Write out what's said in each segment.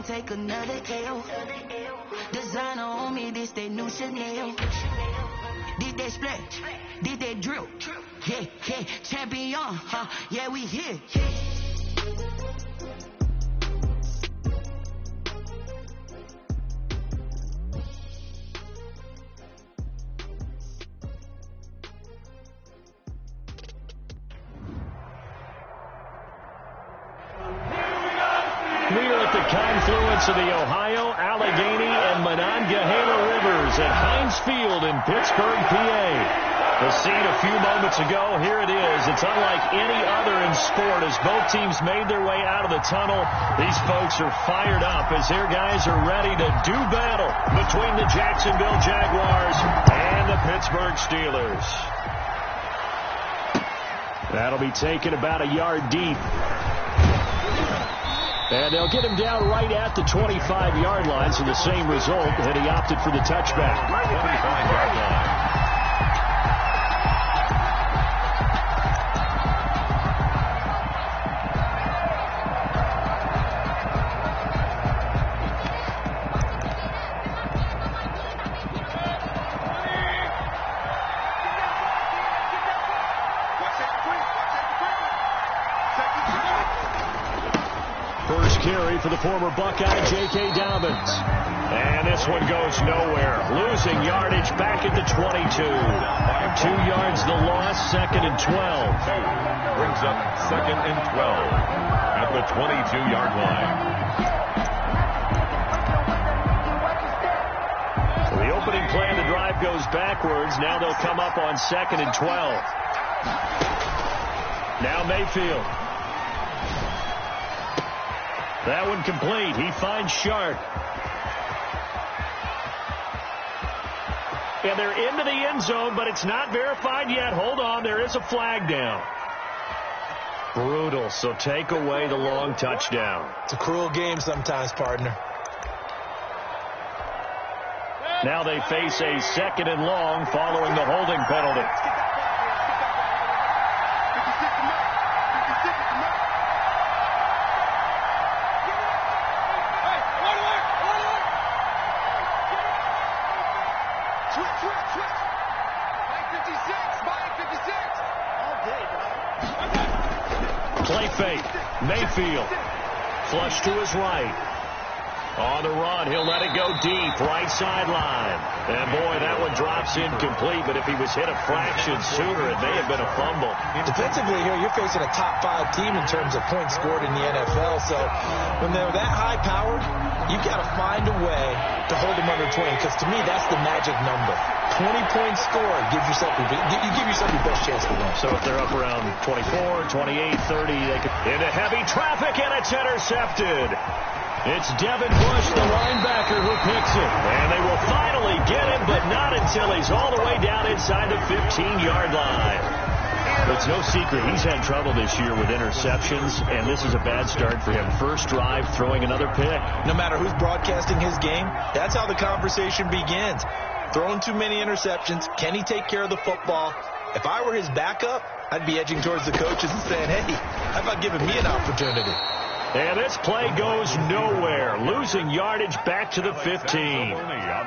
can't take another L. Designer on me, this they new Chanel. Did they split? Did they drill? Yeah, yeah, champion, huh? Yeah, we here. We're at the confluence of the Ohio, Allegheny, and Monongahela Rivers at Heinz Field in Pittsburgh, PA. The scene a few moments ago, here it is. It's unlike any other in sport as both teams made their way out of the tunnel. These folks are fired up as their guys are ready to do battle between the Jacksonville Jaguars and the Pittsburgh Steelers. That'll be taken about a yard deep. And they'll get him down right at the 25-yard line, so the same result, and he opted for the touchback. 25-yard line. First carry for the former Buckeye, J.K. Dobbins. And this one goes nowhere. Losing yardage back at the 22. 2 yards the loss, 2nd and 12. Brings up 2nd and 12 at the 22-yard line. So the opening play of the drive goes backwards. Now they'll come up on 2nd and 12. Now Mayfield. That one complete. He finds Sharp. And they're into the end zone, but it's not verified yet. Hold on, there is a flag down. Brutal, so take away the long touchdown. It's a cruel game sometimes, partner. Now they face a 2nd and long following the holding penalty. Play fake. Mayfield. Flush to his right. On the run, he'll let it go deep. Right sideline. And boy, that one drops incomplete, but if he was hit a fraction sooner, it may have been a fumble. Defensively here, you're facing a top 5 team in terms of points scored in the NFL. So when they're that high-powered, you've got to find a way to hold them under 20, because to me, that's the magic number. 20 points scored, you give yourself your best chance to win. So if they're up around 24, 28, 30, they could into heavy traffic, and it's intercepted. It's Devin Bush, the linebacker, who picks it. And they will finally get him, but not until he's all the way down inside the 15-yard line. It's no secret he's had trouble this year with interceptions, and this is a bad start for him. First drive, throwing another pick. No matter who's broadcasting his game, that's how the conversation begins. Throwing too many interceptions. Can he take care of the football? If I were his backup, I'd be edging towards the coaches and saying, hey, how about giving me an opportunity? And this play goes nowhere. Losing yardage back to the 15.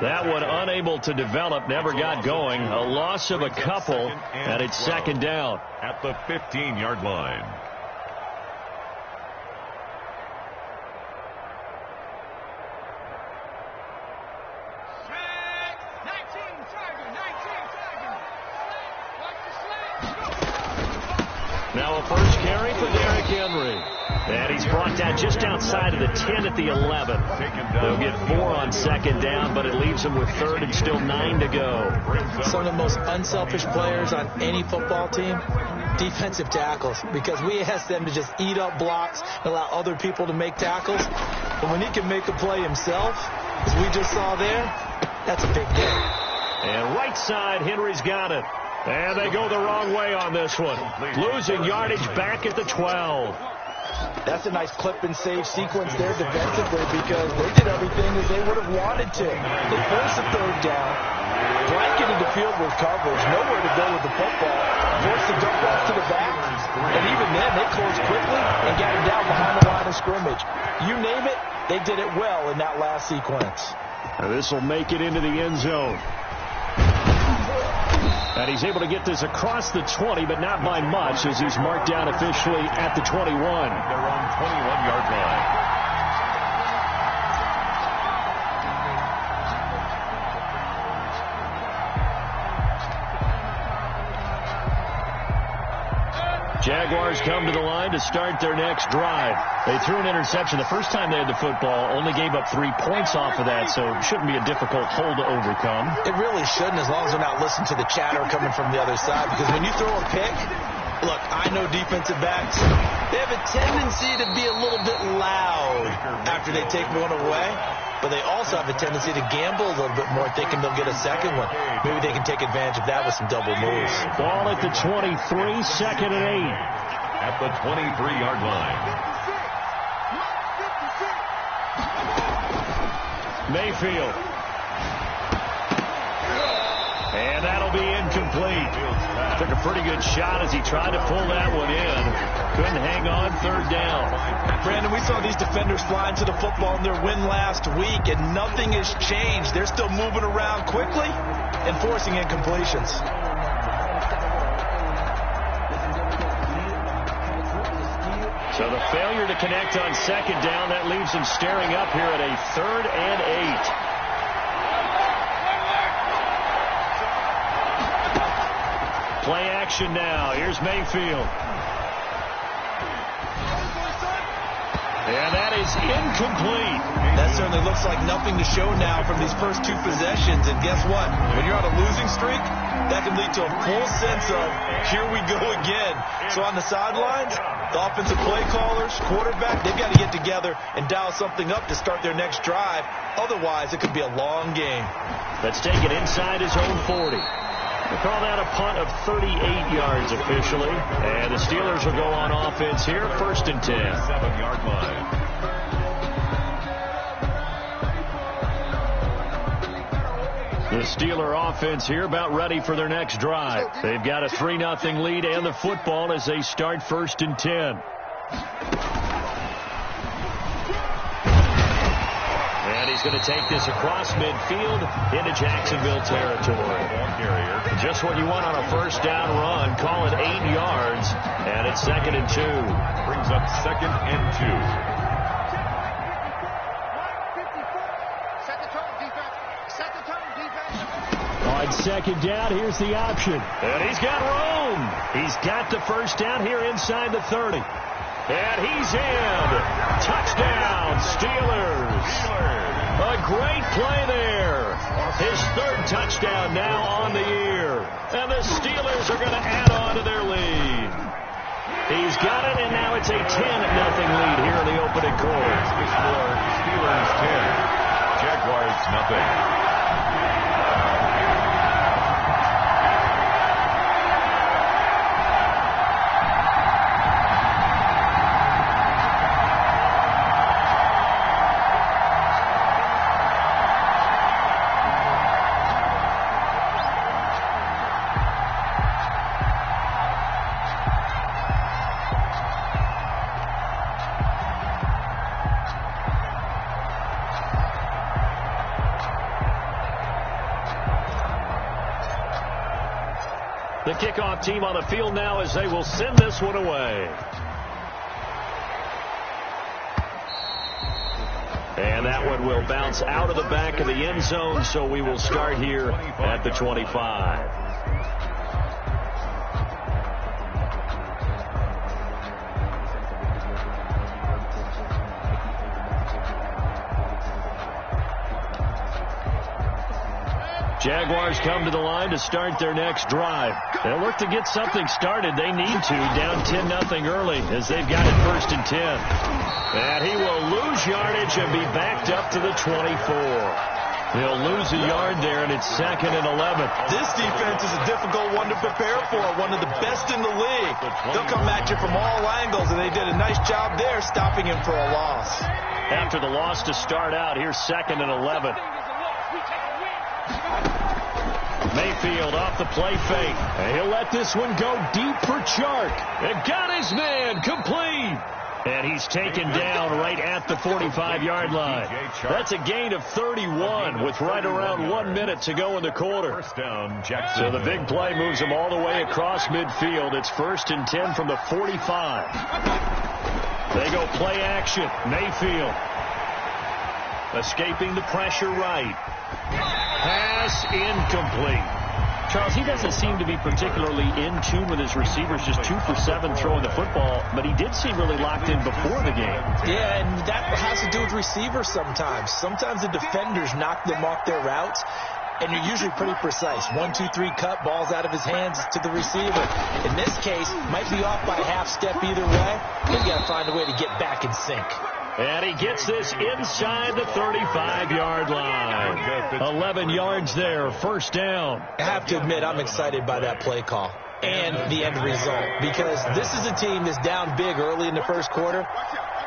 That one unable to develop, never got going. A loss of a couple, and it's 2nd down. At the 15-yard line. Now a first carry for Derrick Henry. And he's brought down just outside of the 10 at the 11. They'll get 4 on 2nd down, but it leaves them with 3rd and still 9 to go. Some of the most unselfish players on any football team, defensive tackles, because we ask them to just eat up blocks and allow other people to make tackles. But when he can make a play himself, as we just saw there, that's a big game. And right side, Henry's got it. And they go the wrong way on this one. Losing yardage back at the 12. That's a nice clip and save sequence there defensively, because they did everything as they would have wanted to. They forced a 3rd down, blanketed the field with coverage, nowhere to go with the football, forced the dump off to the back, and even end, they closed quickly and got him down behind the line of scrimmage. You name it, they did it well in that last sequence. This will make it into the end zone. And he's able to get this across the 20, but not by much, as he's marked down officially at the 21. They're on 21-yard line. Jaguars come to the line to start their next drive. They threw an interception the first time they had the football, only gave up 3 points off of that, so it shouldn't be a difficult hole to overcome. It really shouldn't, as long as they're not listening to the chatter coming from the other side, because when you throw a pick, look, I know defensive backs, they have a tendency to be a little bit loud after they take one away, but they also have a tendency to gamble a little bit more, thinking they'll get a second one. Maybe they can take advantage of that with some double moves. Ball at the 23, 2nd and 8. At the 23-yard line. Mayfield. And that'll be incomplete. Took a pretty good shot as he tried to pull that one in. Couldn't hang on, 3rd down. Brandon, we saw these defenders flying to the football in their win last week, and nothing has changed. They're still moving around quickly and forcing incompletions. So the failure to connect on 2nd down, that leaves them staring up here at a 3rd and 8. Play action now. Here's Mayfield. And that is incomplete. That certainly looks like nothing to show now from these first 2 possessions. And guess what? When you're on a losing streak, that can lead to a full sense of, here we go again. So on the sidelines, the offensive play callers, quarterback, they've got to get together and dial something up to start their next drive. Otherwise, it could be a long game. Let's take it inside his own 40. They call that a punt of 38 yards officially. And the Steelers will go on offense here, 1st and 10. 7-yard line. The Steeler offense here about ready for their next drive. They've got a 3-0 lead and the football as they start 1st and 10. And he's going to take this across midfield into Jacksonville territory. Just what you want on a 1st down run. Call it 8 yards. And it's 2nd and 2. Brings up 2nd and 2. On 2nd down, here's the option. And he's got room. He's got the 1st down here inside the 30. And he's in. Touchdown, Steelers. A great play there. His 3rd touchdown now on the year. And the Steelers are going to add on to their lead. He's got it, and now it's a 10-0 lead here in the opening quarter. Steelers 10. Jaguars nothing. The kickoff team on the field now as they will send this one away. And that one will bounce out of the back of the end zone, so we will start here at the 25. Jaguars come to the line to start their next drive. They'll look to get something started. They need to, down 10-0 early as they've got it 1st and 10. And he will lose yardage and be backed up to the 24. He'll lose a yard there, and it's 2nd and 11. This defense is a difficult one to prepare for, one of the best in the league. They'll come at you from all angles, and they did a nice job there stopping him for a loss. After the loss to start out, here's 2nd and 11. Mayfield off the play fake. And he'll let this one go deep for Chark. And got his man complete. And he's taken down right at the 45-yard line. That's a gain of 31 with right around 1 minute to go in the quarter. First down, So the big play moves him all the way across midfield. It's 1st and 10 from the 45. They go play action. Mayfield escaping the pressure right. Pass incomplete. Charles, he doesn't seem to be particularly in tune with his receivers, just 2 for 7 throwing the football, but he did seem really locked in before the game. Yeah, and that has to do with receivers sometimes. Sometimes the defenders knock them off their routes, and you're usually pretty precise. 1, 2, 3 cut, balls out of his hands to the receiver. In this case, might be off by a half step either way. He's got to find a way to get back in sync. And he gets this inside the 35-yard line. 11 yards there, first down. I have to admit, I'm excited by that play call and the end result, because this is a team that's down big early in the first quarter,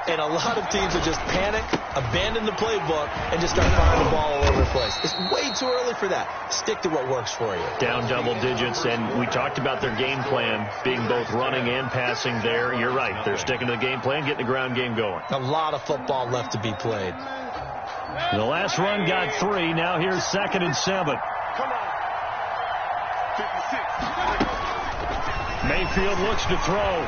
and a lot of teams will just panic, abandon the playbook, and just start firing the ball all over the place. It's way too early for that. Stick to what works for you. Down double digits, and we talked about their game plan being both running and passing there. You're right. They're sticking to the game plan, getting the ground game going. A lot of football left to be played. The last run got 3. Now here's 2nd and 7. Mayfield looks to throw.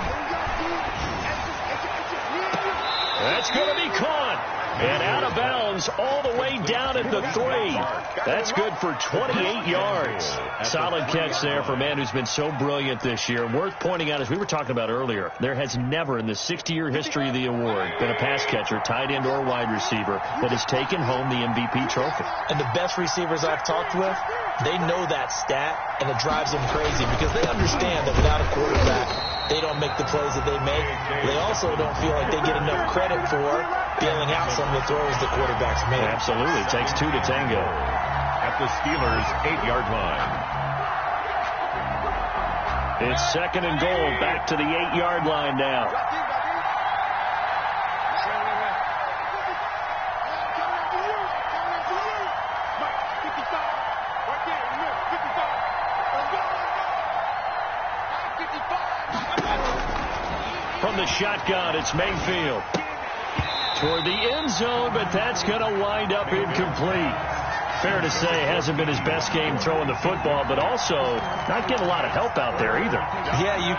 That's going to be caught. And out of bounds all the way down at the 3. That's good for 28 yards. Solid catch there for a man who's been so brilliant this year. Worth pointing out, as we were talking about earlier, there has never in the 60-year history of the award been a pass catcher, tight end, or wide receiver that has taken home the MVP trophy. And the best receivers I've talked with, they know that stat, and it drives them crazy because they understand that without a quarterback, they don't make the plays that they make. They also don't feel like they get enough credit for bailing out some of the throws the quarterbacks make. Absolutely. It takes 2 to tango. At the Steelers' 8-yard line. It's 2nd and goal. Back to the 8-yard line now. From the shotgun, it's Mayfield. Toward the end zone, but that's going to wind up incomplete. Fair to say, hasn't been his best game throwing the football, but also not getting a lot of help out there either. Yeah, you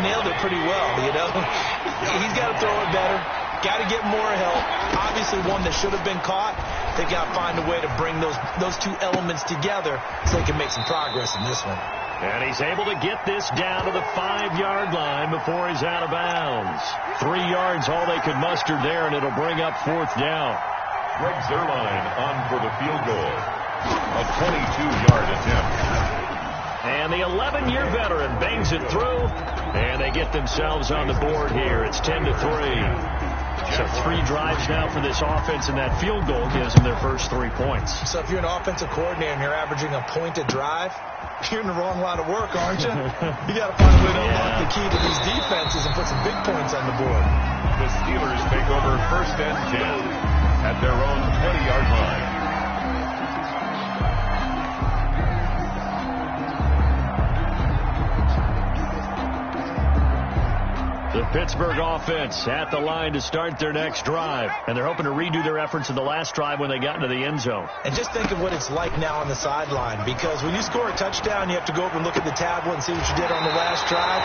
nailed it pretty well, you know. He's got to throw it better. Got to get more help. Obviously one that should have been caught. They got to find a way to bring those two elements together so they can make some progress in this one. And he's able to get this down to the 5-yard line before he's out of bounds. 3 yards, all they could muster there, and it'll bring up 4th down. Greg Zuerlein on for the field goal. A 22-yard attempt. And the 11-year veteran bangs it through, and they get themselves on the board here. It's 10-3. So 3 drives now for this offense, and that field goal gives them their first 3 points. So if you're an offensive coordinator and you're averaging a point a drive, you're in the wrong line of work, aren't you? You got to find a way to unlock the key to these defenses and put some big points on the board. The Steelers take over 1st and 10 at their own 20-yard line. The Pittsburgh offense at the line to start their next drive. And they're hoping to redo their efforts in the last drive when they got into the end zone. And just think of what it's like now on the sideline, because when you score a touchdown, you have to go over and look at the tablet and see what you did on the last drive.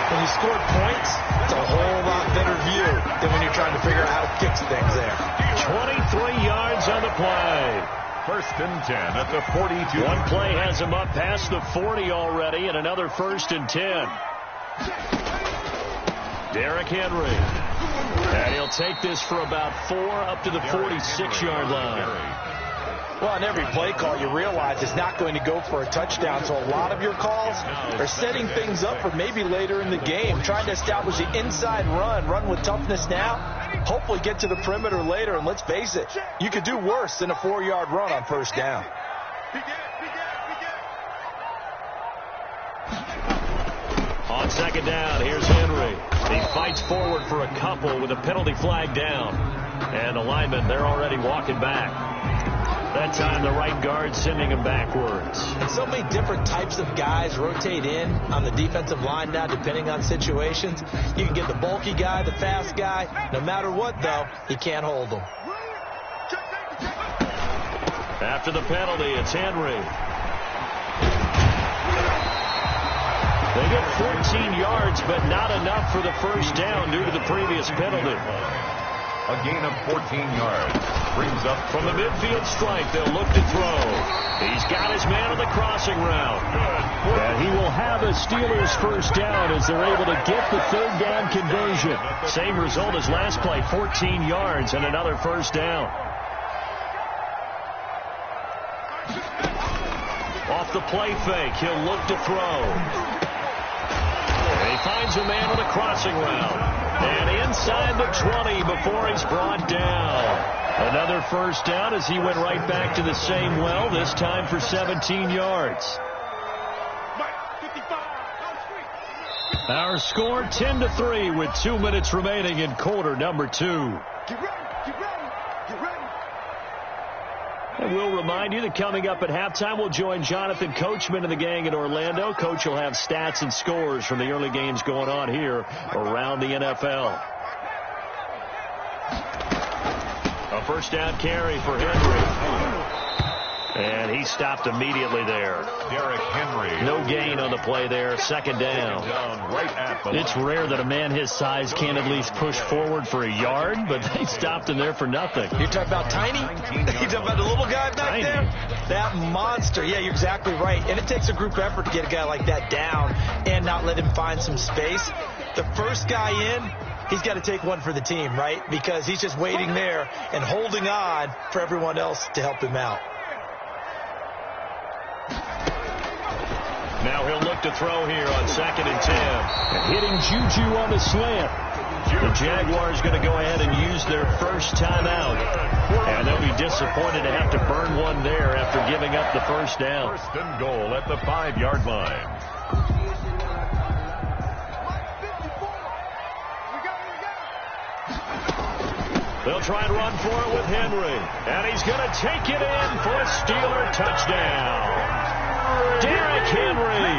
When you scored points, it's a whole lot better view than when you're trying to figure out how to fix things there. 23 yards on the play. 1st and 10 at the 42. One play has him up past the 40 already, and another 1st and 10. Derrick Henry. And he'll take this for about 4 up to the 46-yard line. Well, on every play call, you realize it's not going to go for a touchdown. So a lot of your calls are setting things up for maybe later in the game, trying to establish the inside run with toughness now, hopefully get to the perimeter later. And let's face it, you could do worse than a 4-yard run on 1st down. On 2nd down, here's Henry. He fights forward for a couple with a penalty flag down. And the linemen, they're already walking back. That time the right guard sending him backwards. And so many different types of guys rotate in on the defensive line now, depending on situations. You can get the bulky guy, the fast guy. No matter what, though, you can't hold them. After the penalty, it's Henry. They get 14 yards, but not enough for the first down due to the previous penalty. A gain of 14 yards. Brings up from the midfield stripe. They'll look to throw. He's got his man on the crossing route. And he will have a Steelers first down as they're able to get the third down conversion. Same result as last play, 14 yards and another first down. Off the play fake, he'll look to throw. And he finds a man on the crossing route. And inside the 20 before he's brought down. Another first down as he went right back to the same well, this time for 17 yards. Our score 10-3 with 2 minutes remaining in quarter number 2. And we'll remind you that coming up at halftime, we'll join Jonathan Coachman and the gang in Orlando. Coach will have stats and scores from the early games going on here around the NFL. A first down carry for Henry. And he stopped immediately there. Derrick Henry. No gain on the play there. Second down. It's rare that a man his size can at least push forward for a yard, but they stopped him there for nothing. You're talking about tiny? You're talking about the little guy back there? That monster. Yeah, you're exactly right. And it takes a group effort to get a guy like that down and not let him find some space. The first guy in, he's got to take one for the team, right? Because he's just waiting there and holding on for everyone else to help him out. Now he'll look to throw here on 2nd and 10. Hitting Juju on the slant. The Jaguars going to go ahead and use their first timeout. And they'll be disappointed to have to burn one there after giving up the first down. First and goal at the 5-yard line. They'll try and run for it with Henry. And he's going to take it in for a Steeler touchdown. Derrick Henry,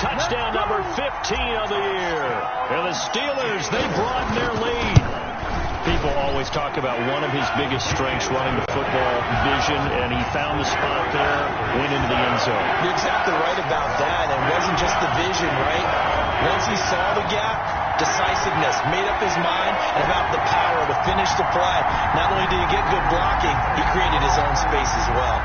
touchdown number 15 of the year. And the Steelers, they broaden their lead. People always talk about one of his biggest strengths running the football, vision, and he found the spot there, went into the end zone. You're exactly right about that. It wasn't just the vision, right? Once he saw the gap, decisiveness, made up his mind, and about the power to finish the play. Not only did he get good blocking, he created his own space as well.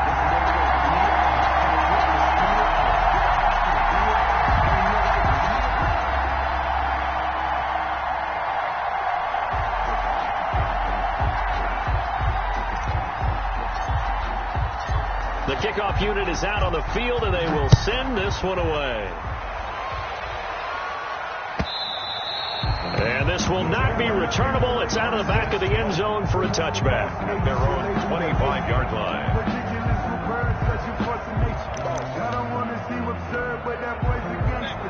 The kickoff unit is out on the field, and they will send this one away. And this will not be returnable. It's out of the back of the end zone for a touchback. At their own 25-yard line.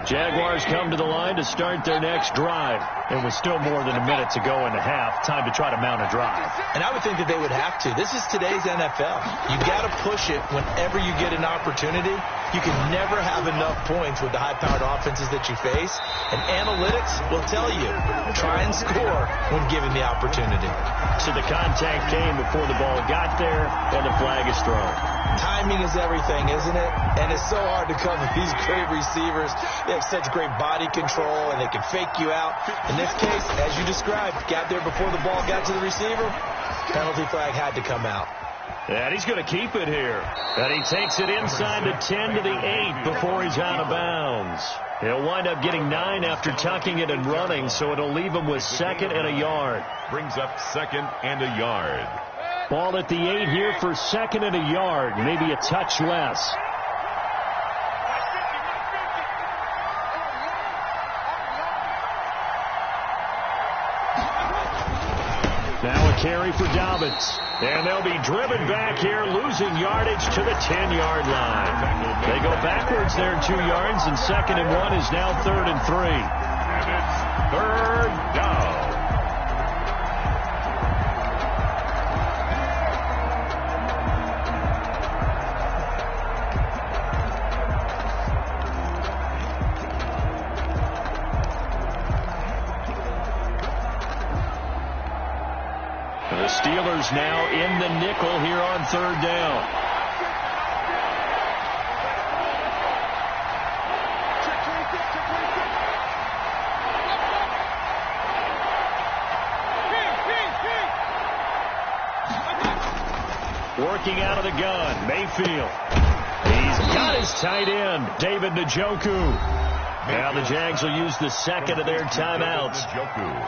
Jaguars come to the line to start their next drive. And with still more than a minute to go in the half, time to try to mount a drive. And I would think that they would have to. This is today's NFL. You got to push it whenever you get an opportunity. You can never have enough points with the high-powered offenses that you face. And analytics will tell you, try and score when given the opportunity. So the contact came before the ball got there, and the flag is thrown. Timing is everything, isn't it? And it's so hard to cover these great receivers. They have such great body control, and they can fake you out. In this case, as you described, got there before the ball got to the receiver. Penalty flag had to come out. And he's going to keep it here. And he takes it inside the 10 to the 8 before he's out of bounds. He'll wind up getting 9 after tucking it and running, so it'll leave him with 2nd and a yard. Brings up 2nd and a yard. Ball at the 8 here for 2nd and a yard, maybe a touch less. Now a carry for Dobbins. And they'll be driven back here, losing yardage to the 10-yard line. They go backwards there 2 yards, and 2nd and 1 is now 3rd and 3. And it's 3rd down. Steelers now in the nickel here on third down. Working out of the gun, Mayfield. He's got his tight end, David Njoku. Now the Jags will use the second of their timeouts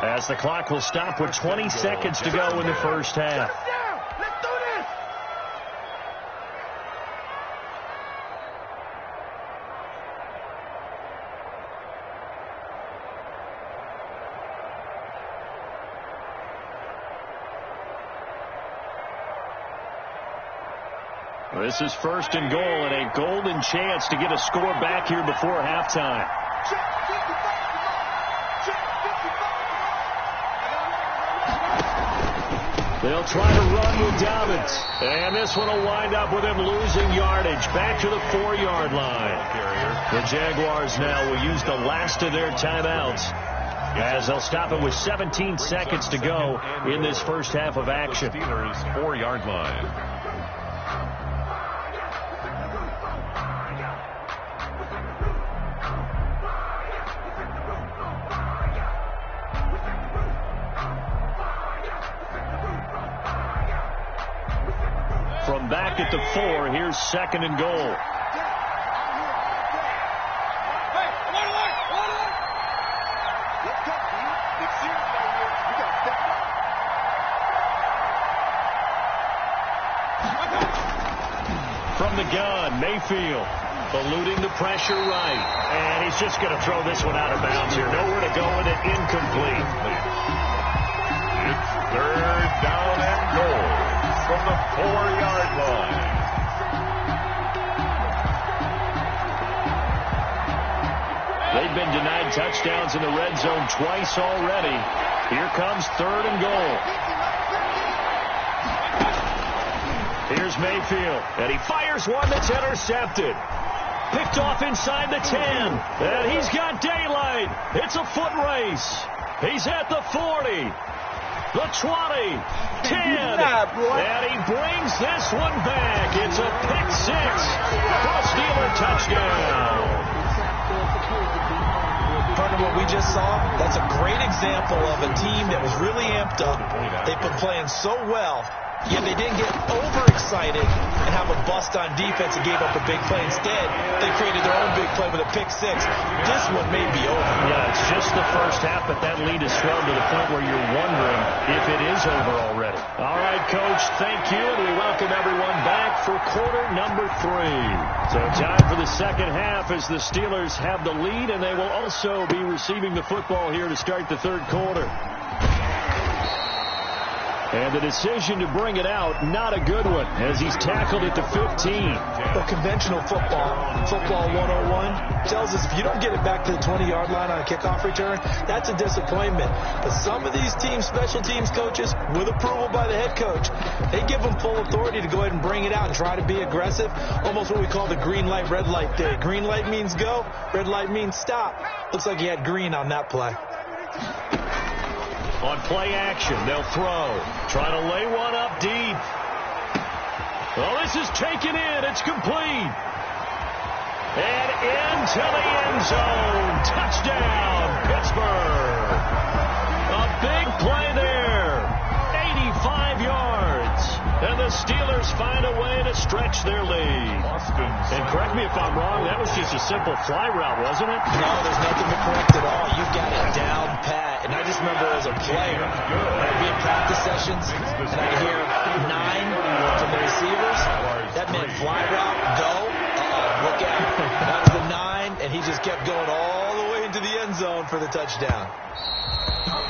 as the clock will stop with 20 seconds to go in the first half. This is first and goal and a golden chance to get a score back here before halftime. They'll try to run with Dobbins. And this one will wind up with him losing yardage back to the 4-yard line. The Jaguars now will use the last of their timeouts as they'll stop it with 17 seconds to go in this first half of action. Steelers 4-yard line. From back at the 4, here's second and goal. From the gun, Mayfield eluding the pressure right. And he's just going to throw this one out of bounds here. Nowhere to go with it, incomplete. It's third down and goal from the 4-yard line. They've been denied touchdowns in the red zone twice already. Here comes third and goal. Here's Mayfield, and he fires one that's intercepted. Picked off inside the 10, and he's got daylight. It's a foot race. He's at the 40, the 20, 10, and he brings this one back. It's a pick six for a Steeler touchdown. Part of what we just saw, that's a great example of a team that was really amped up. They've been playing so well, yet they didn't get overexcited and have a bust on defense and gave up a big play. Instead, they created their own big play with a pick six. This one may be over. Yeah, it's just the first half, but that lead has swelled to the point where you're wondering if it is over already. All right, Coach, thank you, and we welcome everyone back for quarter number 3. So time for the second half as the Steelers have the lead, and they will also be receiving the football here to start the third quarter. And the decision to bring it out, not a good one, as he's tackled at the 15. Well, conventional football 101, tells us if you don't get it back to the 20-yard line on a kickoff return, that's a disappointment. But some of these teams, special teams coaches, with approval by the head coach, they give them full authority to go ahead and bring it out and try to be aggressive, almost what we call the green light, red light theory. Green light means go, red light means stop. Looks like he had green on that play. On play action, they'll throw. Trying to lay one up deep. Oh, this is taken in. It's complete. And into the end zone. Touchdown, Pittsburgh. A big play there. 85 yards. And the Steelers find a way to stretch their lead. And correct me if I'm wrong, that was just a simple fly route, wasn't it? No, there's nothing to correct at all. You got it down pat. And I just remember as a player, I'd be in practice sessions, and I'd hear 9 from the receivers. That meant fly route, go, look out. That was the 9, and he just kept going all the way into the end zone for the touchdown.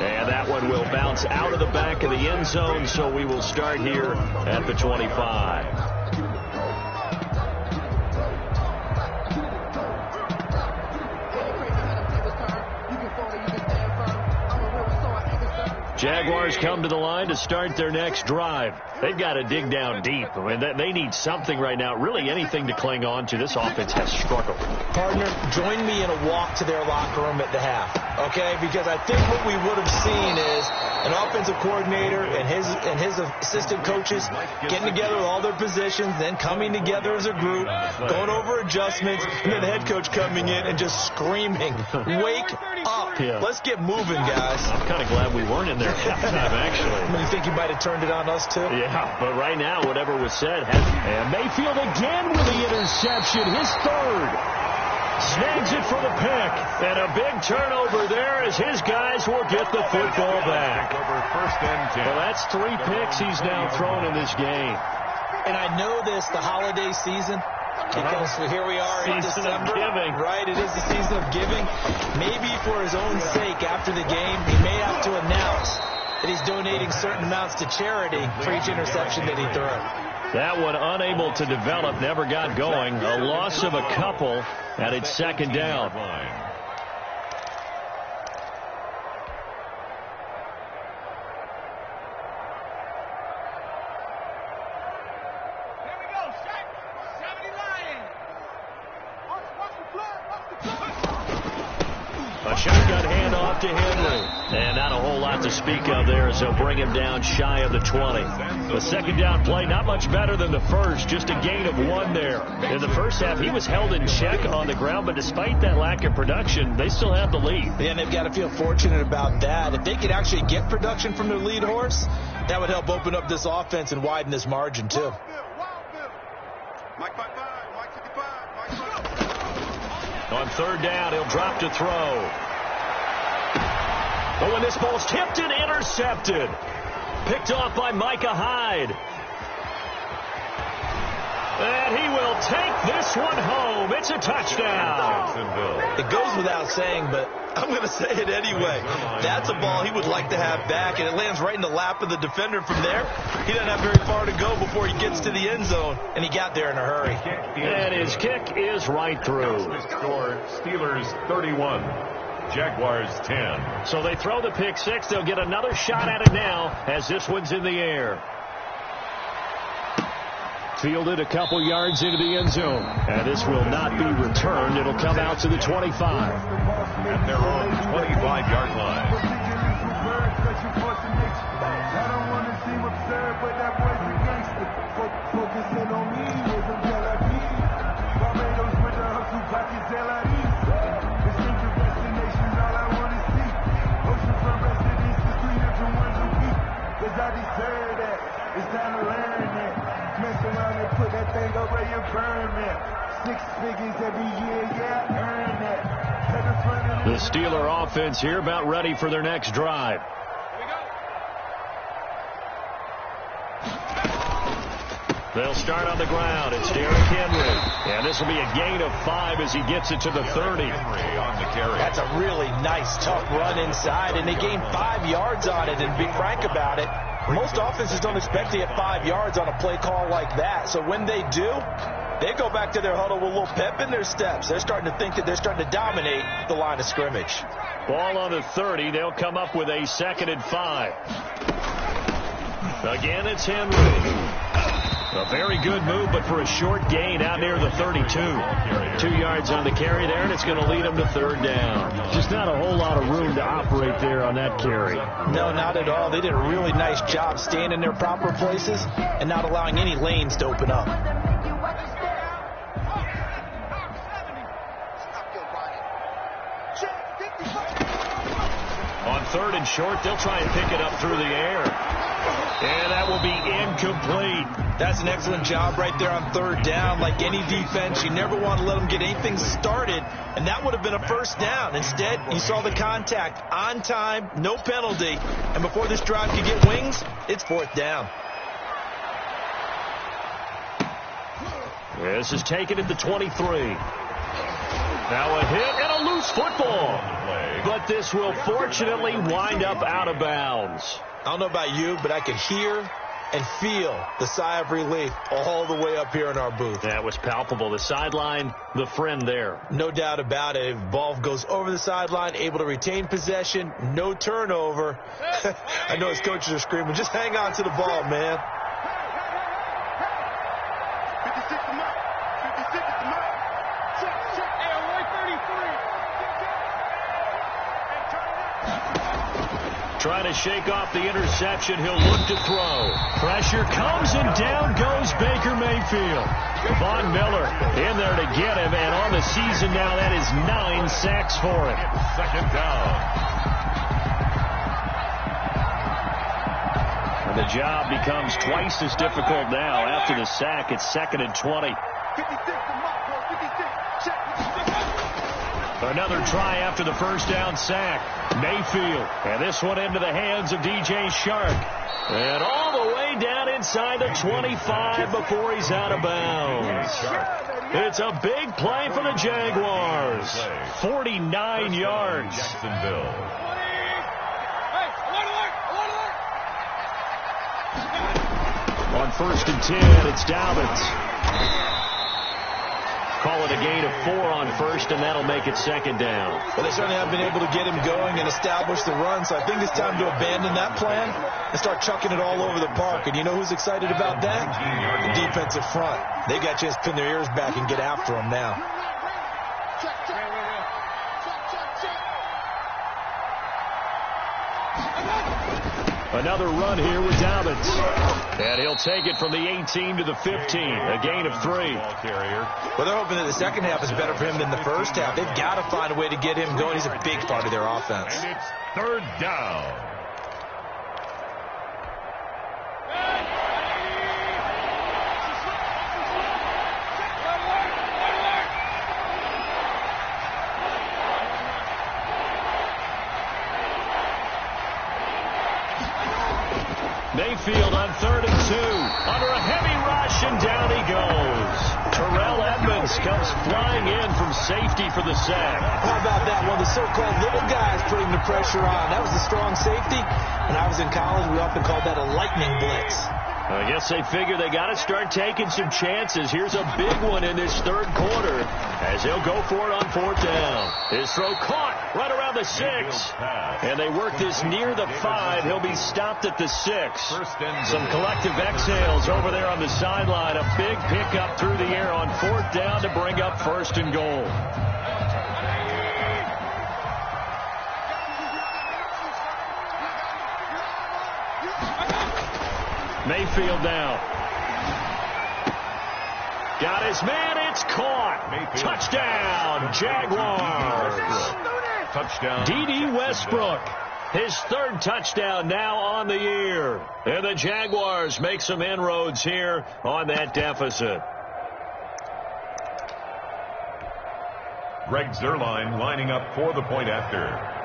And that one will bounce out of the back of the end zone, so we will start here at the 25. Jaguars come to the line to start their next drive. They've got to dig down deep. I mean, they need something right now, really anything to cling on to. This offense has struggled. Partner, join me in a walk to their locker room at the half, okay? Because I think what we would have seen is an offensive coordinator and his assistant coaches getting together with all their positions, then coming together as a group, going over adjustments, and then the head coach coming in and just screaming, "Wake up. Let's get moving, guys." I'm kind of glad we weren't in there half time, actually. You think you might have turned it on us, too? Yeah, but right now, whatever was said has... And Mayfield again with the interception, his third. Snags it for the pick. And a big turnover there as his guys will get the football back. Well, that's 3 picks he's now thrown in this game. And I know this, the holiday season, because here we are in December. Giving. Right, it is the season of giving. Maybe for his own sake after the game, he may have to announce that he's donating certain amounts to charity for each interception that he threw. That one unable to develop, never got going. A loss of a couple, and it's second down. A shotgun handoff to Henry. And not a whole lot to speak of there as they'll bring him down shy of the 20. The second down play, not much better than the first, just a gain of 1 there. In the first half, he was held in check on the ground, but despite that lack of production, they still have the lead. Yeah, and they've got to feel fortunate about that. If they could actually get production from their lead horse, that would help open up this offense and widen this margin, too. On third down, he'll drop to throw. But when this ball's tipped and intercepted. Picked off by Micah Hyde. And he will take this one home. It's a touchdown. It goes without saying, but I'm going to say it anyway. That's a ball he would like to have back, and it lands right in the lap of the defender from there. He doesn't have very far to go before he gets to the end zone, and he got there in a hurry. And his kick is right through. Score, Steelers 31, Jaguars 10. So they throw the pick six. They'll get another shot at it now as this one's in the air. Fielded a couple yards into the end zone. And this will not be returned. It'll come out to the 25. At their own 25-yard line. It's time to learn it. Mess around and put that thing over your permit. 6 figures every year, yeah, earn it. The Steeler offense here about ready for their next drive. They'll start on the ground. It's Derrick Henry. And this will be a gain of 5 as he gets it to the 30. That's a really nice, tough run inside, and they gained 5 yards on it. And to be frank about it, most offenses don't expect to get 5 yards on a play call like that. So when they do, they go back to their huddle with a little pep in their steps. They're starting to think that they're starting to dominate the line of scrimmage. Ball on the 30. They'll come up with a 2nd and 5. Again, it's Henry. A very good move, but for a short gain out near the 32. 2 yards on the carry there, and it's going to lead them to 3rd down. Just not a whole lot of room to operate there on that carry. No, not at all. They did a really nice job staying in their proper places and not allowing any lanes to open up. On 3rd and short, they'll try and pick it up through the air. And that will be incomplete. That's an excellent job right there on 3rd down. Like any defense, you never want to let them get anything started, and that would have been a 1st down. Instead, you saw the contact on time, no penalty, and before this drive could get wings, it's 4th down. This is taken at the 23. Now a hit and a loose football. But this will fortunately wind up out of bounds. I don't know about you, but I could hear and feel the sigh of relief all the way up here in our booth. That was palpable. The sideline, the friend there. No doubt about it. If ball goes over the sideline, able to retain possession, no turnover. I know his coaches are screaming, just hang on to the ball, man. Trying to shake off the interception. He'll look to throw. Pressure comes, and down goes Baker Mayfield. Von Miller in there to get him, and on the season now, that is 9 sacks for him. Second down. And the job becomes twice as difficult now after the sack. It's 2nd and 20. Another try after the first down sack. Mayfield. And this one into the hands of DJ Shark. And all the way down inside the 25 before he's out of bounds. It's a big play for the Jaguars. 49 yards. Jacksonville. On 1st and 10, it's Dobbins. Call it a gain of 4 on 1st, and that'll make it 2nd down. Well, they certainly have been able to get him going and establish the run, so I think it's time to abandon that plan and start chucking it all over the park. And you know who's excited about that? The defensive front. They got a chance to pin their ears back and get after him now. Another run here with Dobbins. And he'll take it from the 18 to the 15. A gain of 3. Well, they're hoping that the second half is better for him than the first half. They've got to find a way to get him going. He's a big part of their offense. And it's 3rd down. Mayfield on 3rd and 2. Under a heavy rush, and down he goes. Terrell Edmonds comes flying in from safety for the sack. How about that? One of the so-called little guys putting the pressure on. That was a strong safety. When I was in college, we often called that a lightning blitz. I guess they figure they got to start taking some chances. Here's a big one in this 3rd quarter as he'll go for it on 4th down. His throw caught right around the 6. And they work this near the 5. He'll be stopped at the 6. Some collective exhales over there on the sideline. A big pickup through the air on 4th down to bring up 1st and goal. Mayfield now. Got his man. It's caught. Mayfield. Touchdown, Jaguars. Touchdown. D.D. Westbrook. His 3rd touchdown now on the year. And the Jaguars make some inroads here on that deficit. Greg Zuerlein lining up for the point after.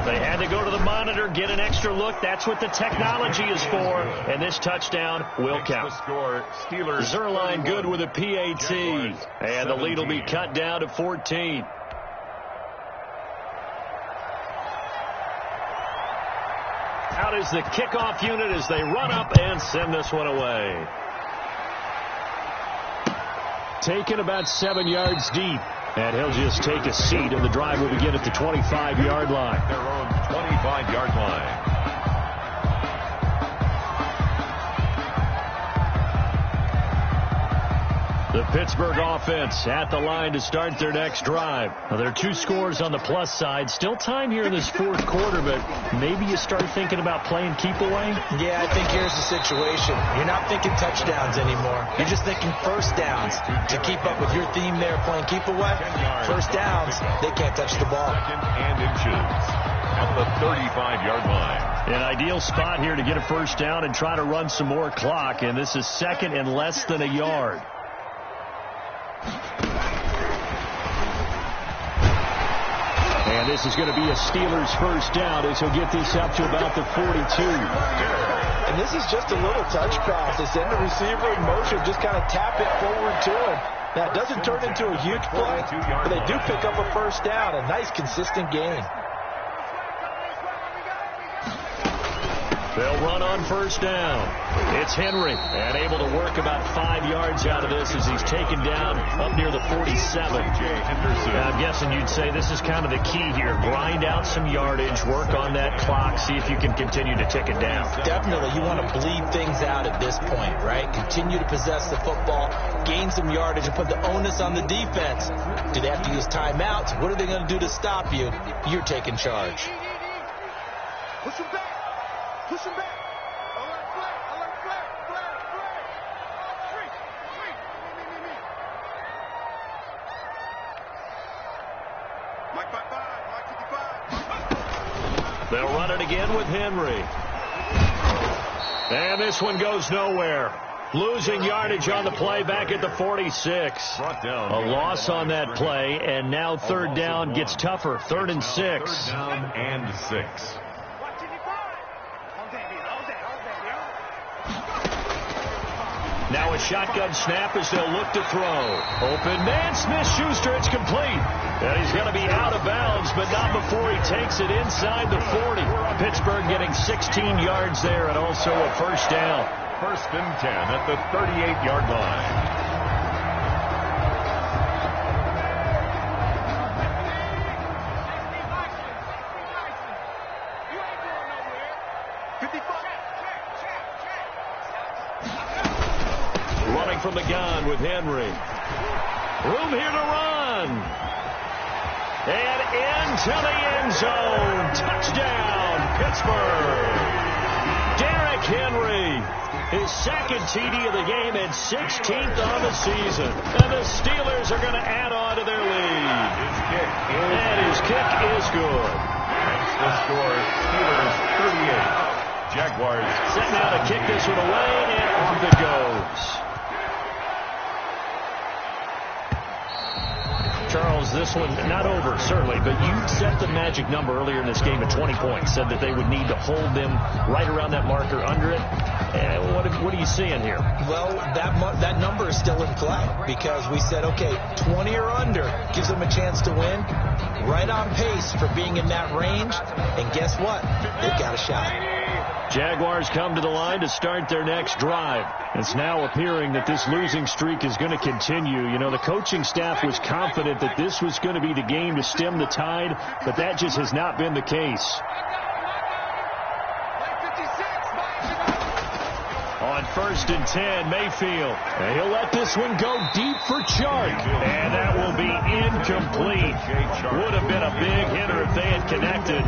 They had to go to the monitor, get an extra look. That's what the technology is for. And this touchdown will count. The score, Steelers. Zuerlein good with a PAT. And the lead will be cut down to 14. Out is the kickoff unit as they run up and send this one away. Taken about 7 yards deep. And he'll just take a seat, and the drive will begin at the 25-yard line. Their own 25-yard line. The Pittsburgh offense at the line to start their next drive. Now, there are 2 scores on the plus side. Still time here in this 4th quarter, but maybe you start thinking about playing keep away? Yeah, I think here's the situation. You're not thinking touchdowns anymore. You're just thinking 1st downs. To keep up with your theme there, playing keep away, 1st downs, they can't touch the ball. 2nd and inches at the 35-yard line. An ideal spot here to get a 1st down and try to run some more clock, and this is 2nd and less than a yard. And this is going to be a Steelers 1st down as he'll get this up to about the 42. And this is just a little touch pass. They send the receiver in motion, just kind of tap it forward to him. Now, it doesn't turn into a huge play, but they do pick up a 1st down. A nice, consistent gain. They'll run on first down. It's Henry, and able to work about 5 yards out of this as he's taken down up near the 47. Now, I'm guessing you'd say this is kind of the key here. Grind out some yardage, work on that clock, see if you can continue to tick it down. Definitely, you want to bleed things out at this point, right? Continue to possess the football, gain some yardage, and put the onus on the defense. Do they have to use timeouts? What are they going to do to stop you? You're taking charge. Push him back. Push him back. Alert flag. Alert flag. Flag. Flag. Free. Free. Me. Mike 55. Mike 55. They'll run it again with Henry. And this one goes nowhere. Losing yardage on the play back at the 46. A loss on that play, and now third down gets tougher. 3rd and 6. 3rd down and 6. Now a shotgun snap as they'll look to throw. Open man, Smith-Schuster, it's complete. And he's going to be out of bounds, but not before he takes it inside the 40. Pittsburgh getting 16 yards there and also a first down. 1st and 10 at the 38-yard line. Running from the gun with Henry. Room here to run. And into the end zone. Touchdown, Pittsburgh. Derrick Henry. His 2nd TD of the game and 16th on the season. And the Steelers are going to add on to their lead. His kick is good. That's the score. Steelers 38. Jaguars set now to kick this one away, and off it goes. Charles, this one not over, certainly, but you set the magic number earlier in this game at 20 points, said that they would need to hold them right around that marker under it. What are you seeing here? Well, that number is still in play because we said, okay, 20 or under gives them a chance to win. Right on pace for being in that range. And guess what? They've got a shot. Jaguars come to the line to start their next drive. It's now appearing that this losing streak is going to continue. You know, the coaching staff was confident that this was going to be the game to stem the tide, but that just has not been the case. On 1st and 10, Mayfield. And he'll let this one go deep for Chark. And that will be incomplete. Would have been a big hitter if they had connected.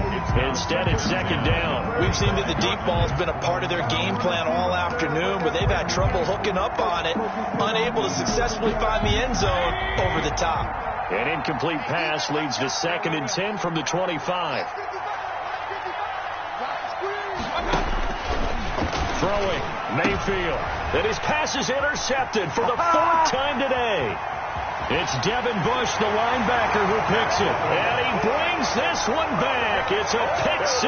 Instead, it's 2nd down. We've seen that the deep ball has been a part of their game plan all afternoon, but they've had trouble hooking up on it, unable to successfully find the end zone over the top. An incomplete pass leads to 2nd and 10 from the 25. Throwing, Mayfield. And his pass is intercepted for the 4th time today. It's Devin Bush, the linebacker, who picks it. And he brings this one back. It's a pick 6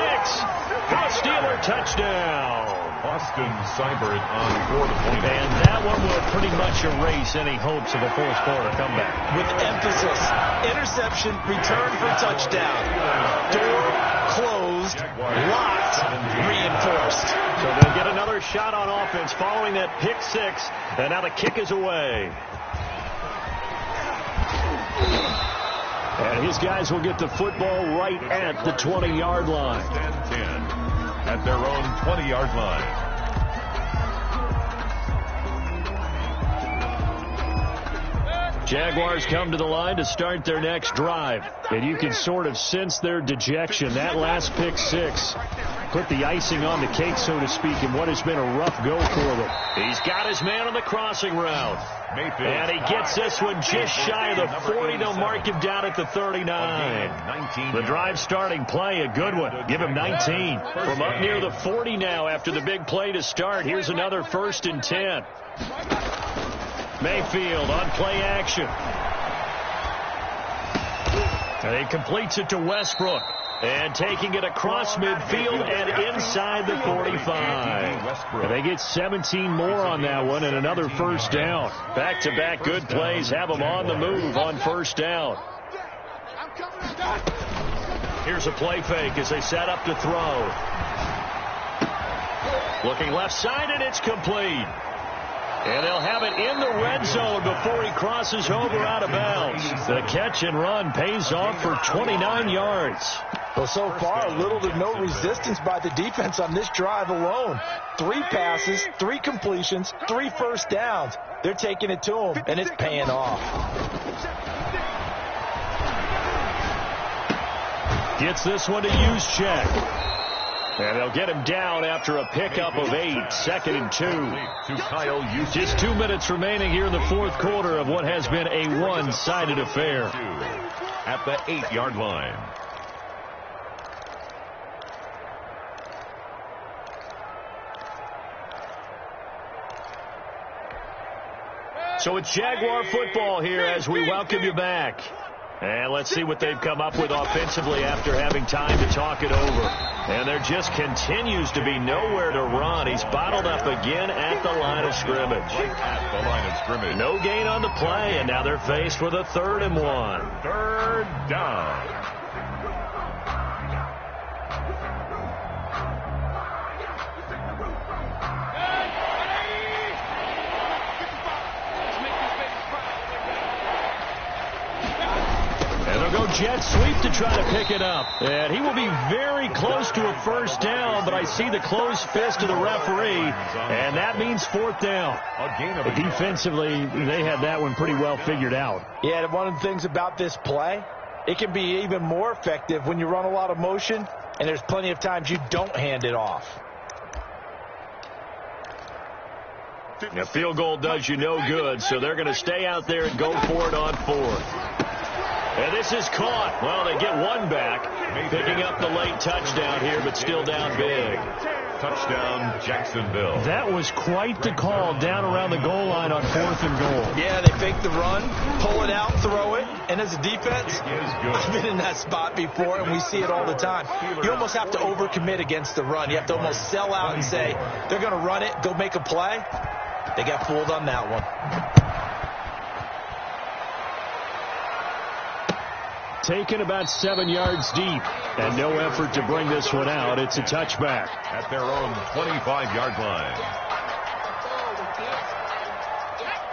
for a Steeler touchdown. Austin Seibert on for the point. And that one will pretty much erase any hopes of a fourth quarter comeback. With emphasis, interception, return for touchdown. Door closed, locked, reinforced. So they'll get another shot on offense following that pick 6. And now the kick is away. And his guys will get the football right at the 20-yard line. 10 at their own 20-yard line. Jaguars come to the line to start their next drive. And you can sort of sense their dejection. That last pick 6 put the icing on the cake, so to speak, in what has been a rough go for them. He's got his man on the crossing route. And he gets this one just shy of the 40. They'll mark him down at the 39. The drive starting play, a good one. Give him 19. From up near the 40 now after the big play to start. Here's another 1st and 10. Mayfield on play action. And he completes it to Westbrook. And taking it across midfield and inside the 45. And they get 17 more on that one and another first down. Back-to-back good plays have them on the move on first down. Here's a play fake as they set up to throw. Looking left side, and it's complete. And they'll have it in the red zone before he crosses over out of bounds. The catch and run pays off for 29 yards. Well, so far, little to no resistance by the defense on this drive alone. 3 passes, 3 completions, 3 first downs. They're taking it to him, and it's paying off. Gets this one to use check. And they'll get him down after a pickup of 8, 2nd and 2. Just 2 minutes remaining here in the fourth quarter of what has been a one-sided affair. At the 8-yard line. So it's Jaguar football here as we welcome you back. And let's see what they've come up with offensively after having time to talk it over. And there just continues to be nowhere to run. He's bottled up again at the line of scrimmage. At the line of scrimmage. No gain on the play, and now they're faced with a 3rd and 1. 3rd down. They'll go jet sweep to try to pick it up. And he will be very close to a first down, but I see the closed fist of the referee, and that means 4th down. Defensively, they had that one pretty well figured out. Yeah, and one of the things about this play, it can be even more effective when you run a lot of motion, and there's plenty of times you don't hand it off. A field goal does you no good, so they're going to stay out there and go for it on 4th. And this is caught. Well, they get one back, picking up the late touchdown here, but still down big. Touchdown, Jacksonville. That was quite the call down around the goal line on 4th and goal. Yeah, they fake the run, pull it out, throw it, and as a defense, I've been in that spot before, and we see it all the time. You almost have to overcommit against the run. You have to almost sell out and say, they're going to run it, go make a play. They got fooled on that one. Taken about 7 yards deep, and no effort to bring this one out. It's a touchback. At their own 25-yard line.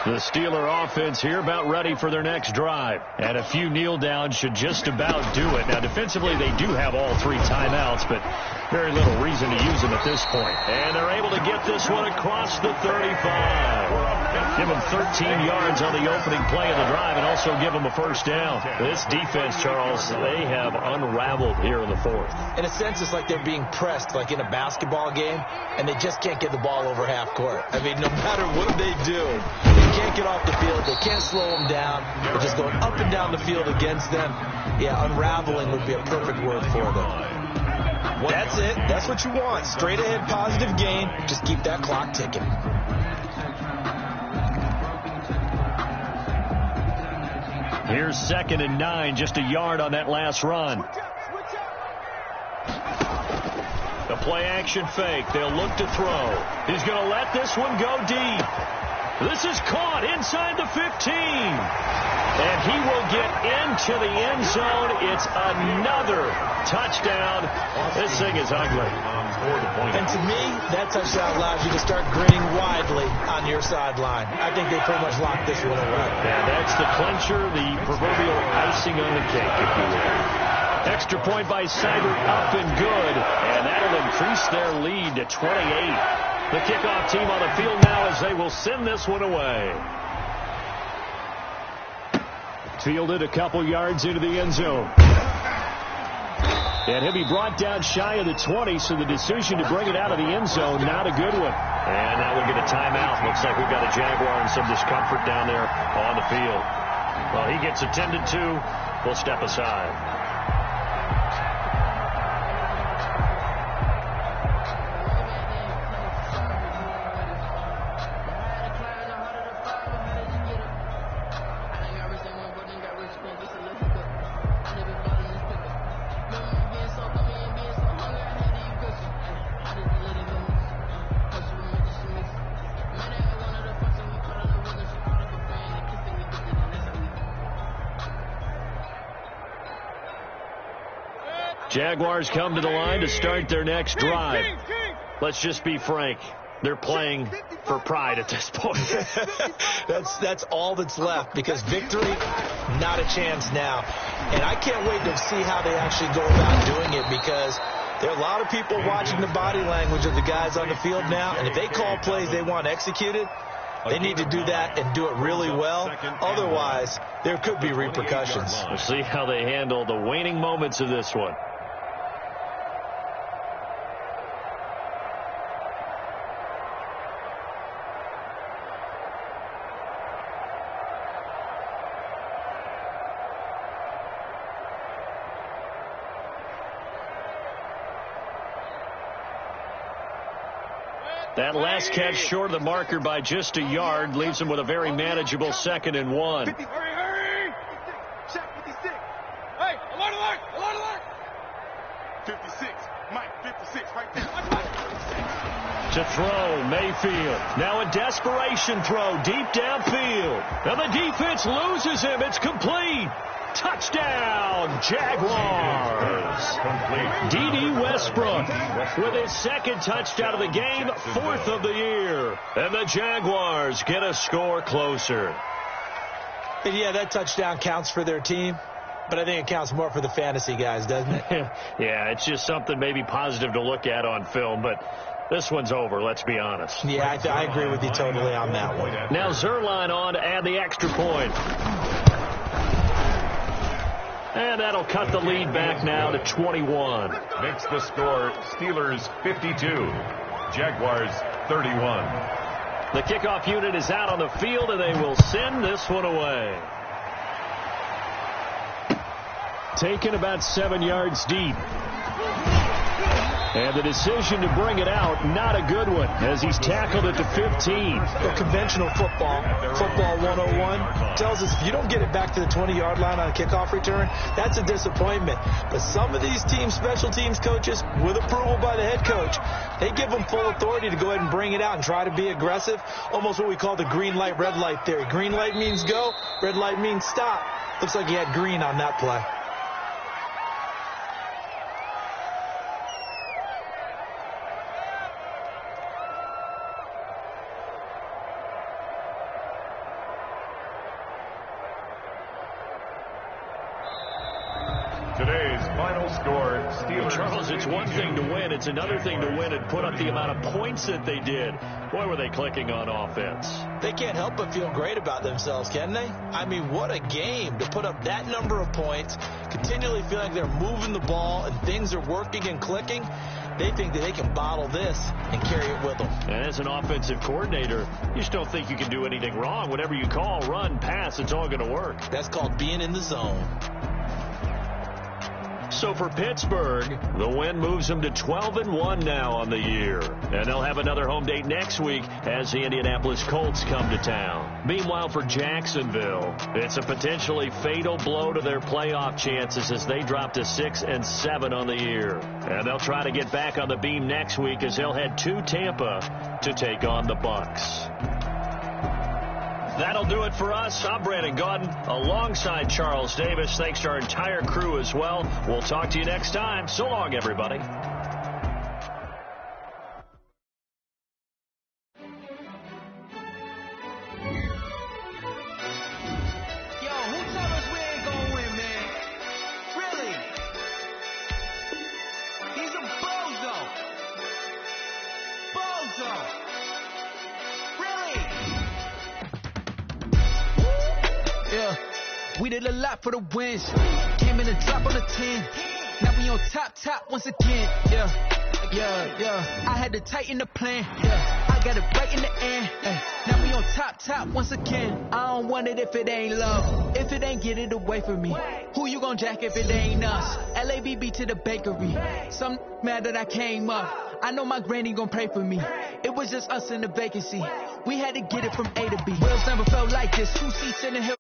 The Steeler offense here about ready for their next drive. And a few kneel downs should just about do it. Now, defensively, they do have all 3 timeouts, but very little reason to use them at this point. And they're able to get this one across the 35. Give them 13 yards on the opening play of the drive and also give them a first down. This defense, Charles, they have unraveled here in the 4th. In a sense, it's like they're being pressed like in a basketball game, and they just can't get the ball over half court. I mean, no matter what they do, they can't get off the field. They can't slow them down. They're just going up and down the field against them. Yeah, unraveling would be a perfect word for them. That's it. That's what you want. Straight ahead positive gain. Just keep that clock ticking. Here's 2nd and 9, just a yard on that last run. The play action fake. They'll look to throw. He's going to let this one go deep. This is caught inside the 15. And he will get into the end zone. It's another touchdown. This thing is ugly. And to me, that touchdown allows you to start grinning widely on your sideline. I think they pretty much locked this one away. Yeah, that's the clincher, the proverbial icing on the cake, if you will. Extra point by Seibert, up and good. And that'll increase their lead to 28. The kickoff team on the field now as they will send this one away. Fielded a couple yards into the end zone. And he'll be brought down shy of the 20, so the decision to bring it out of the end zone, not a good one. And now we'll get a timeout. Looks like we've got a Jaguar and some discomfort down there on the field. Well, he gets attended to. We'll step aside. Jaguars come to the line to start their next drive. let's just be frank. They're playing for pride at this point. That's all that's left, because victory, not a chance now. And I can't wait to see how they actually go about doing it, because there are a lot of people watching the body language of the guys on the field now, and if they call plays they want executed, they need to do that and do it really well. Otherwise, there could be repercussions. We'll see how they handle the waning moments of this one. That last catch short of the marker by just a yard leaves him with a very manageable 2nd and 1. 50, hurry. Check 56. Hey, alert. 56. Mike, 56 right there. To throw, Mayfield. Now a desperation throw deep downfield. And the defense loses him. It's complete. Touchdown, Jaguars. D.D. Westbrook with his 2nd touchdown of the game, 4th of the year. And the Jaguars get a score closer. And yeah, that touchdown counts for their team, but I think it counts more for the fantasy guys, doesn't it? Yeah, it's just something maybe positive to look at on film, but this one's over, let's be honest. Yeah, I agree with you totally on that one. Now Zerline on to add the extra point. And that'll cut the lead back now to 21. Makes the score Steelers 52, Jaguars 31. The kickoff unit is out on the field, and they will send this one away. Taken about 7 yards deep. And the decision to bring it out, not a good one, as he's tackled at the 15. Well, conventional football 101, tells us if you don't get it back to the 20-yard line on a kickoff return, that's a disappointment. But some of these special teams coaches, with approval by the head coach, they give them full authority to go ahead and bring it out and try to be aggressive, almost what we call the green light, red light theory. Green light means go, red light means stop. Looks like he had green on that play. Today's final score, Steelers. Charles, it's one thing to win. It's another thing to win and put up the amount of points that they did. Boy, were they clicking on offense. They can't help but feel great about themselves, can they? I mean, what a game to put up that number of points, continually feel like they're moving the ball and things are working and clicking. They think that they can bottle this and carry it with them. And as an offensive coordinator, you just don't think you can do anything wrong. Whatever you call, run, pass, it's all going to work. That's called being in the zone. So for Pittsburgh, the win moves them to 12-1 now on the year. And they'll have another home date next week as the Indianapolis Colts come to town. Meanwhile, for Jacksonville, it's a potentially fatal blow to their playoff chances as they drop to 6-7 on the year. And they'll try to get back on the beam next week as they'll head to Tampa to take on the Bucs. That'll do it for us. I'm Brandon Gaudin alongside Charles Davis. Thanks to our entire crew as well. We'll talk to you next time. So long, everybody. We did a lot for the wins. Came in and drop on the 10. Now we on top once again. Yeah. I had to tighten the plan. Yeah. I got it right in the end. Now we on top once again. I don't want it if it ain't love. If it ain't, get it away from me. Who you gon' jack if it ain't us? LABB to the bakery. Some mad that I came up. I know my granny gon' pray for me. It was just us in the vacancy. We had to get it from A to B. Wheels never felt like this. 2 seats in the hill.